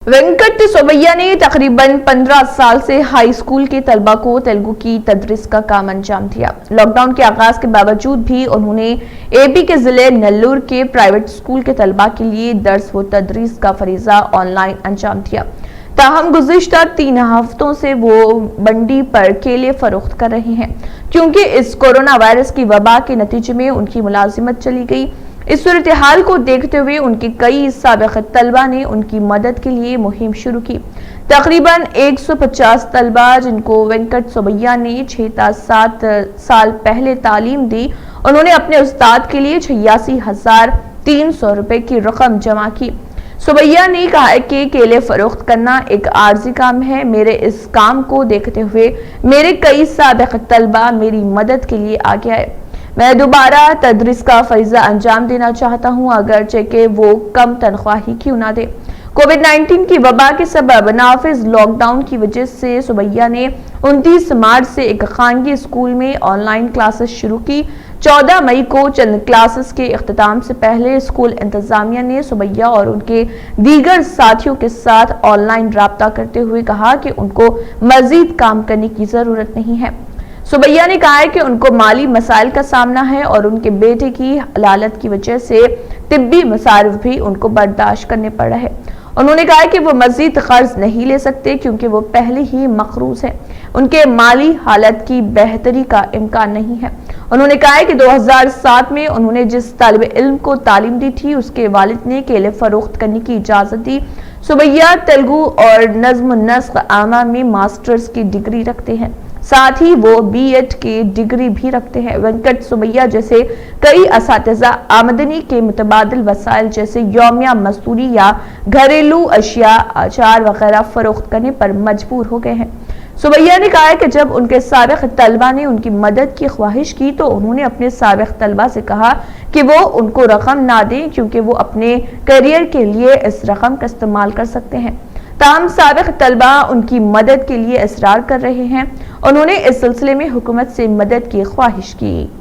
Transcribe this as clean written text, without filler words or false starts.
वेंकट सोमैया ने तकरीबन 15 साल से हाई स्कूल के तलबा को तेलुगु की तदरीस का काम अंजाम दिया। लॉकडाउन के आगाज के बावजूद भी उन्होंने एपी के जिले नेल्लूर के प्राइवेट स्कूल के तलबा के लिए दर्स व तदरीस का फरीजा ऑनलाइन अंजाम दिया। ताहम गुज़िश्ता 3 हफ्तों से वो मंडी पर केले फरोख्त कर रहे हैं, क्योंकि इस कोरोना वायरस की वबा के नतीजे में उनकी मुलाजिमत चली गई। इस सूरत हाल को देखते हुए उनके कई साबिक़ तलबा ने उनकी मदद के लिए मुहिम शुरू की। तकरीबन 150 तलबा जिनको वेंकट सोमैया ने 6-7 साल पहले तालीम दी, उन्होंने अपने उस्ताद के लिए 86,300 रुपए की रकम जमा की। सोमैया ने कहा है कि केले फरोख्त करना एक आर्जी काम है। मेरे इस काम को देखते हुए मेरे कई साबिक़ तलबा मेरी मदद के लिए आगे आए। मैं दोबारा तदरीस का फरीजा अंजाम देना चाहता हूं, अगरचे कि वो कम तनख्वाह ही क्यों ना दे। कोविड-19 की वबा के सबब नाफिज लॉकडाउन की वजह से सोमैया ने 29 मार्च से एक खानगी स्कूल में ऑनलाइन क्लासेस शुरू की। 14 मई को चंद क्लासेस के इख्तिताम से पहले स्कूल इंतजामिया ने सोमैया और उनके दीगर साथियों के साथ ऑनलाइन राब्ता करते हुए कहा कि उनको मजीद काम करने की जरूरत नहीं है। सोमैया ने कहा है कि उनको माली मसाइल का सामना है और उनके बेटे की हलालत की वजह से तिब्बी मसारिफ भी उनको बर्दाश्त करने पड़ रहे हैं। उन्होंने कहा कि वो मजीद कर्ज नहीं ले सकते क्योंकि वो पहले ही मकरूज है, उनके माली हालत की बेहतरी का इम्कान नहीं है। उन्होंने कहा है कि 2007 में उन्होंने जिस तालिब इल्म को तालीम दी थी, उसके वालिद ने केले फरोख्त करने की इजाजत दी। सोमैया तेलुगु और नज़्म नस्ख आमा में मास्टर्स की डिग्री रखते हैं, साथ ही वो बीएड की डिग्री भी रखते हैं। वेंकट सोमैया जैसे कई असातिज़ा आमदनी के मुतबादिल वसाइल जैसे यौमिया मजदूरी या घरेलू अशिया, अचार वगैरह फरोख्त करने पर मजबूर हो गए हैं। सोमैया ने कहा है कि जब उनके साबिक़ तलबा ने उनकी मदद की ख्वाहिश की तो उन्होंने अपने साबिक़ तलबा से कहा कि वो उनको रकम ना दें, क्योंकि वो अपने करियर के लिए इस रकम का इस्तेमाल कर सकते हैं। ताहम साबिक़ तलबा उनकी मदद के लिए इसरार कर रहे हैं। उन्होंने इस सिलसिले में हुकूमत से मदद की ख्वाहिश की।